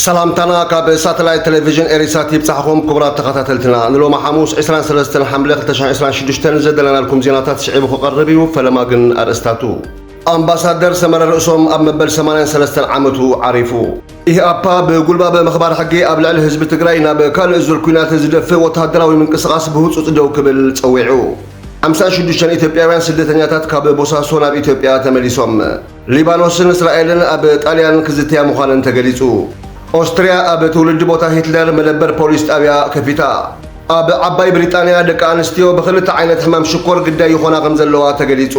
سلامتنا كاب ساتلايت تلفزيون اريسات يبصحكم كبرات تخاتلتنا نلوم حموس 23 حمله 2026 زدلنا لكم زيناتات شعيب قربيو فلما كن ارستاتو امباسادر سمر رؤسهم اب مبل 83 عامته عرفوا إيه أبا بقلبا بمخبار حقي قبل على حزب تግራይ ናብ ካልእ ዙር ኩናት ዝደፍእ ወተሃደራዊ ምንቅስቓስ ብህፁፅ ደው ክብል ፀዊዑ 56 ኢትዮጵያውያን ስደተኛታት ካብ ቦሳሶ ናብ ኢትዮጵያ ተመሊሶም ሊባኖስን እስራኤልን ኣብ ጣልያን ክዝትያ ምዃነን ተገሊጹ ኦስትሪያ ኣብ ትውልድ ቦታ ሂትለር መለበር ፖሊስ ጣብያ ከፊታ ኣብ ዓባይ ብሪጣንያ ደቂ ኣንስትዮ ብክልተ ዓይነት ሕማም ሽኮር ግዳይ ይኾና ከም ዘለዋ ተገሊጹ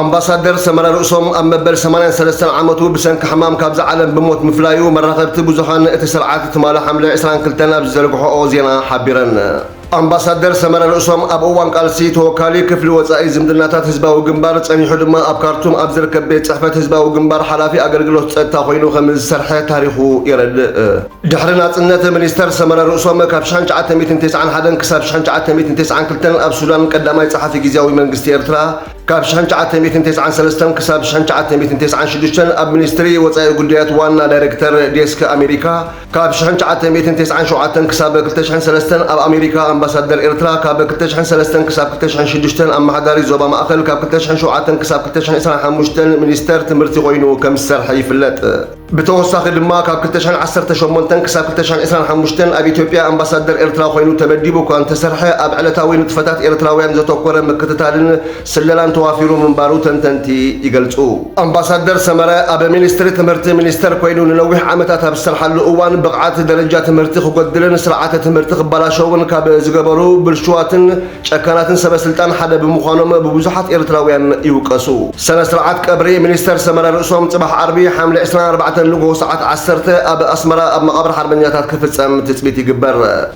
أمباسادر سمر رؤسهم أم مبل 83 عامته بسنك حمام كابز عالم بموت مفلايو مرغبت بوزخان اتسرعات تمال حملة إسران كلتنا بزرقحو أوزينا حبيرن أمباسادر سمر رؤسهم أب أوان قالسي توكالي كفل وزائي زمدناتات حزبا وجنبار تساني حدما أب كارتوم أبزر كبيت صحفة حزبا وجنبار حلافي أقرقلوت تاخوينو خمز سرحة تاريخو يرد دحرنا تنة منستر سمر رؤسهم كابشان جعات 209 حدن كساب شان جعات 209 كلتنا أب سودان قدامي صحفي جزاوي منقستي إرترا كابشان جعات 293 كساب شان جعات 296 أب منستري وزائي قديات وانا دايركتر ديسك أمريكا كابشان جعات 297 كساب كلتشان سلستن أب أمريكا أمباسادر إرترا كاب كلتشان سلستن كساب كلتشان شدشتن أم حداري زوبا مأخل كاب كلتشان شوعاتن كساب كلتشان إسران حموشتن منستر تمرتي غوينو كمسر حيفلت بتوساخ دما كاب كلتشان 10 شومونتن كساب كلتشان إسران حموشتن أب إثيوبيا أمباسادر إرترا غوينو تبديبو كان تسرحه أب علتاوي نطفتات إرتراويان زتوكور مكتتالن سللان توافيرو من بارو تنتنتي يقلصو أمباسادر سمرة أب منستر تمرتي منستر كوينو نلوح عمتات بسرحل أوان بقعات درجات تمرتي خقدلن سرعات تمرتي بلاشون كاب زغبرو بالشواتن شكاناتن سبا سلطان حدا بمخانوم ببزحات إرتراويان يوقسو سنة سرعات كبري منستر سمرة رؤسهم صباح عربي حملة 24 لغو ساعات 10 أب أسمرة أب مقابر حربنياتات كفتسام تثبيت يقبر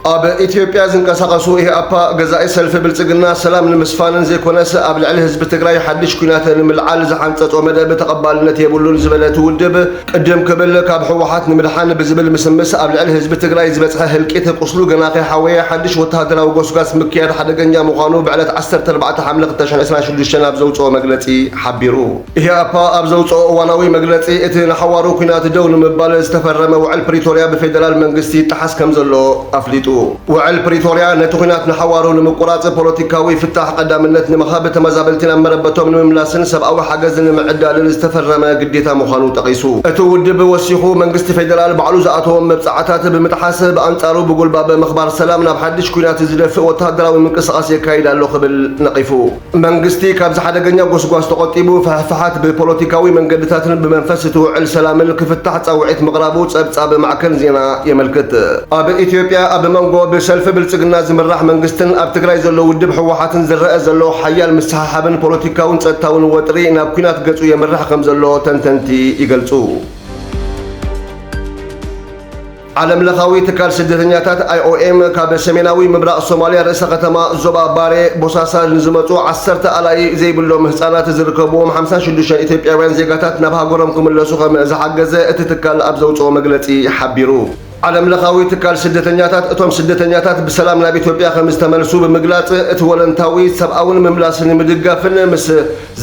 أب إثيوبيا زنقسقسو إيه أبا جزائي سلف بلصقنا سلام المسفانن زي كونس أب العلي حزب تግራይ حدش كنات الملعال زحمصص ومدب تقبالነት يبلون زبلت ودب قدم كبل كاب حوحات نمدحان بزبل مسمس أب العلي حزب تግራይ زبصح هلقيت قصلو جناقي حويه حدش وتهدراو غسغاس مكياد حدغنيا مخانو بعلت 14 حمله 2026 اب زوصو مغلصي حبيرو إيه أبا اب زوصو واناوي مغلصي ات نحوارو كنات دون مبال استفرم وعل بريتوريا بفيدرال منغستي تحس كم زلو افليطو وعل بريتوريا نتخنات نحوارو لمقراص بوليتيكاوي فتح قدامነት نمخابه تمزابلتنا مربتهم نملاسن سباوي حجزن معدال استفرم قديتا مخانو تقيسو اتودب وسيخو منغست فيدرال بعلو زاتهم مبصعاتات بمتحاسب انصارو بقلبا بمخبار سلام ناب حدش كونات زدف وتهدراوي منقسقاس يكايدالو قبل نقيفو منغستي كابز حدغنيا غسغاس تقطيبو فحفحات ببوليتيكاوي منقدتاتن بمنفس توعل سلام الكفتح صاوعيت مغرابو صبصاب معكن زينا يملكت اب اثيوبيا اب منغو بسلف بلصقنا زمرح منغستن اب تግራይ ዘሎ ውድብ ሕወሓትን ዝረአ ዘሎ ሓያል ምሳሓብን ፖለቲካውን ጸጥታውን ወጥሪ ናብ ኩናት ገጹ የመራሕ ከም ዘሎ ተንተንቲ ይገልጹ ዓለም ለኻዊ ትካል ስደተኛታት IOM ካብ ሰሜናዊ ምብራቕ ሶማሊያ ርእሰ ከተማ ዞባ ባሬ ቦሳሳ ዝመጹ 10 ኣላይ ዘይብሎም ህፃናት ዝርከብዎም 56 ኢትዮጵያውያን ዜጋታት ናብ ሃገሮም ክምለሱ ከም ዝሓገዘ እቲ ትካል ኣብ ዘውፅኦ መግለጺ ሓቢሩ ዓለም ለኻዊ ትካል ስደተኛታት እቶም ስደተኛታት ብሰላም ናብ ኢትዮጵያ ከም ዝተመልሱ ብምግላጽ እቲ ወለንታዊ ሰብኣውን ምምላስን ምድጋፍን ምስ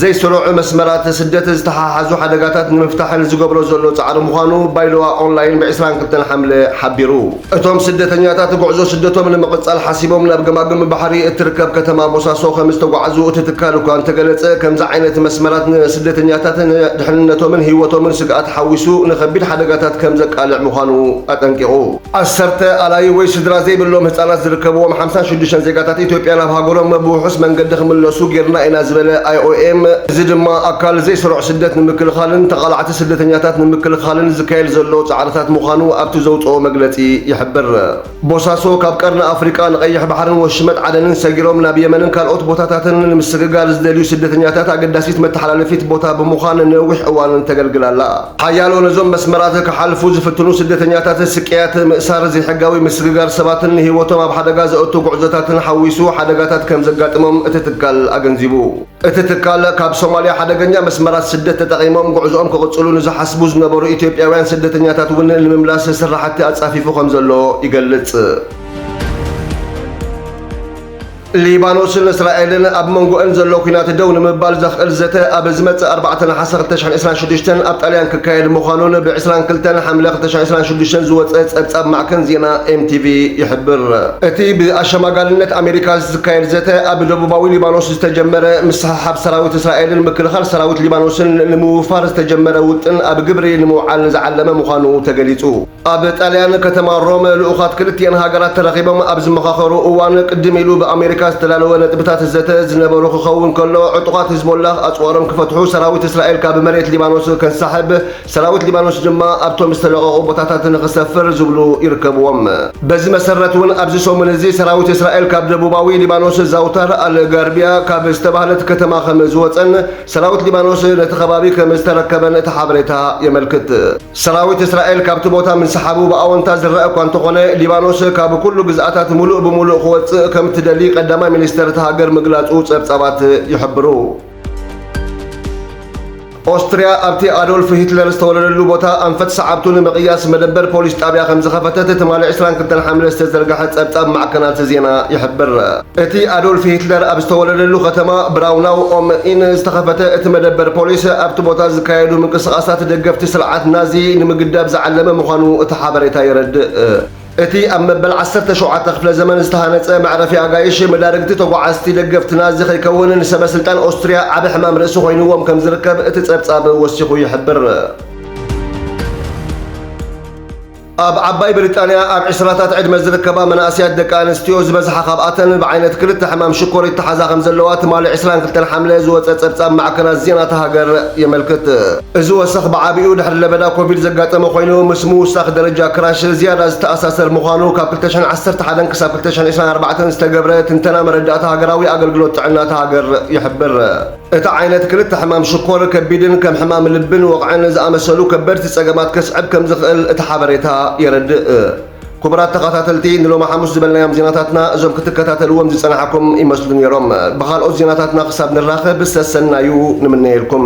ዘይስሩዕ መስመራት ስደት ዝተሓሓዙ ሓደጋታት ንምፍታሕን ዝገብሮ ዘሎ ጻዕሪ ምዃኑ ባይሎዋ ኦንላይን ብ22 ሓምለ ሓቢሩ እቶም ስደተኛታት ጉዕዞ ስደቶም ንምቕጻል ሓሲቦም ናብ ገማግም ባሕሪ እትርከብ ከተማ ቦሳሶ ከም ዝተጓዓዙ እቲ ትካል እኳ እንተገለጸ ከምዚ ዓይነት መስመራት ንስደተኛታትን ድሕንነቶምን ህይወቶምን ስግኣት ሓዊሱ ንኸቢድ ሓደጋታት ከም ዘቃልዕ ምዃኑ ኣጠንቂቑ 10 ኣላይ ወይ ስድራ ዘይብሎም ህፃናት ዝርከብዎም 56 ዜጋታት ኢትዮጵያ ናብ ሃገሮም ብውሑስ መንገዲ ክምለሱ ጌርና ኢና ዝበለ IOM እዚ ድማ ኣካል ዘይስሩዕ ስደት ንምክልኻልን ተቓላዕቲ ስደተኛታት ንምክልኻልን ዝካየድ ዘሎ ጻዕርታት ምዃኑ ኣብቲ ዘውፅኦ መግለጺ ይሕብር ቦሳሶ ካብ ቀርኒ ኣፍሪቃ ንቐይሕ ባሕርን ወሽመጥ ዓደንን ሰጊሮም ናብ የመንን ካልኦት ቦታታትን ንምስግጋር ዝደልዩ ስደተኛታት ኣገዳሲት መተሓላለፊት ቦታ ብምዃን ነዊሕ እዋን ተገልግላላ ሓያሎ ነዞም መስመራት ክሓልፉ ዝፍትኑ ስደተኛታት ስቅያት مأسار زي حقاوي مسجار سباتن هيوتهم بحدقة زأتو قعزتاتن حويسو حدقات كم زقاتمهم اتتكال أجنزبو اتتكال كاب سوماليا حدقنيا مسمرات سدة تقيمهم قعزهم كقصلون إذا حسبوز نبرو إثيوبياوين سدة نياتاتون المملاس سرحت أتصافي فوق مزلو يقلت ሊባኖስን እስራኤልን ኣብ መንጎአን ዘሎ ኩናት ደው ንምባል ዘኽእል ዘተ ኣብ ዝመጽእ 4 ናሓሰ 2026 ኣብ ጣልያን ክካየድ ምዃኑን ብ22 ሓምለ 2026 ዝወፀ ጸብጻብ ማዕከን ዜና ኤምቲቪ ይሕብር። እቲ ብኣሸማጋልነት ኣሜሪካ ዝካየድ ዘተ ኣብ ደቡባዊ ሊባኖስ ዝተጀመረ ምስሓብ ሰራዊት እስራኤልን ምክልኻል ሰራዊት ሊባኖስን ንምውፋር ዝተጀመረ ውጥን ኣብ ግብሪ ንምውዓል ዝዓለመ ምዃኑ ተገሊጹ። ኣብ ጣልያን ከተማ ሮም ልኡኻት ክልቲአን ሃገራት ተረኺቦም ኣብ ዝመኻኸሩ እዋን ቅድም ኢሉ ብኣሜሪካ ዝተላለወ ነጥብታት ዘተ ዝነበሩ ክኸውን ከሎ ዕጡቓት ሂዝቦላህ ኣጽዋሮም ክፈትሑ ሰራዊት እስራኤል ካብ መሬት ሊባኖስ ከንሳሕብ ሰራዊት ሊባኖስ ድማ ኣብቶም ዝተለቐቑ ቦታታት ንኽሰፍር ዝብሉ ይርከብዎም። በዚ መሰረት እውን ኣብዚ ሰሙን እዚ ሰራዊት እስራኤል ካብ ደቡባዊ ሊባኖስ ዛውታር ኣልጋርቢያ ካብ ዝተባህለት ከተማ ከም ዝወፀን ሰራዊት ሊባኖስ ነቲ ከባቢ ከም ዝተረከበን እቲ ሓበሬታ የመልክት። ሰራዊት እስራኤል ካብቲ ቦታ ምንሰሓቡ ብኣወንታ ዝረአ እኳ እንተኾነ ሊባኖስ ካብ ኩሉ ግዝኣታት ሙሉእ ብሙሉእ ክወፅእ ከም ትደሊ ቀዳማይ ሚኒስተር እቲ ሃገር ምግላጹ ጸብጻባት ይሕብሩ። ኦስትሪያ ኣብቲ ኣዶልፍ ሂትለር ዝተወለደሉ ቦታ ኣንፈት ሰዓብቱ ንምቕያስ መደበር ፖሊስ ጣብያ ከም ዝኸፈተት ትማሊ 22 ሓምለ ዝተዘርግሐ ጸብጻብ ማዕከናት ዜና ይሕብር። እቲ ኣዶልፍ ሂትለር ኣብ ዝተወለደሉ ከተማ ብራውናው ኦም ኢን ዝተኸፈተ እቲ መደበር ፖሊስ ኣብቲ ቦታ ዝካየዱ ምንቅስቓሳት ደገፍቲ ስርዓት ናዚ ንምግዳብ ዝዓለመ ምዃኑ እቲ ሓበሬታ የረድእ። እቲ ኣብ መበል 17 ክፍለ ዘመን ዝተሃነፀ መዕረፊ ኣጋይሽ መዳርግቲ ተጓዓዝቲ ደገፍቲ ናዚ ከይከውን ንሰበስልጣን ኦስትሪያ ዓብ ሕማም ርእሲ ኮይኑዎም ከም ዝርከብ እቲ ጸብጻብ ወሲኹ ይሕብር። ኣብ ዓባይ ብሪጣንያ ኣብ 20ታት ዕድመ ዝርከባ መናእስያት ደቂ ኣንስትዮ ዝበዝሓ ካብኣተን ብዓይነት ክልተ ሕማም ሽኮር ይተሓዛ ከም ዘለዋ ትማሊ 22 ሓምለ ዝወፀ ጸብጻብ ማዕከናት ዜና እታ ሃገር የመልክት። እዚ ወሰኽ ብዓቢኡ ድሕሪ ለበዳ ኮቪድ ዘጋጠመ ኮይኑ ምስ ምውሳኽ ደረጃ ክራሽ ዝያዳ ዝተኣሳሰር ምዃኑ ካብ 2011 ክሳብ 2024 ዝተገብረ ትንተና መረዳእታ ሃገራዊ ኣገልግሎት ጥዕና እታ ሃገር ይሕብር። እቲ ዓይነት ክልተ ሕማም ሽኮር ከቢድን ከም ሕማም ልብን ወቕዕን ዝኣመሰሉ ከበድቲ ጸገማት ከስዕብ ከም ዝኽእል እቲ ሓበሬታ የረድእ። ክቡራት ተኸታተልቲ ንሎማ ሐሙስ ዝበልናዮም ዜናታትና እዞም ክትከታተልዎም ዝጸናሐኩም ይመስሉ ነይሮም። ብኻልኦት ዜናታትና ክሳብ ንራኸብ ሰሰናዩ ንምነየልኩም።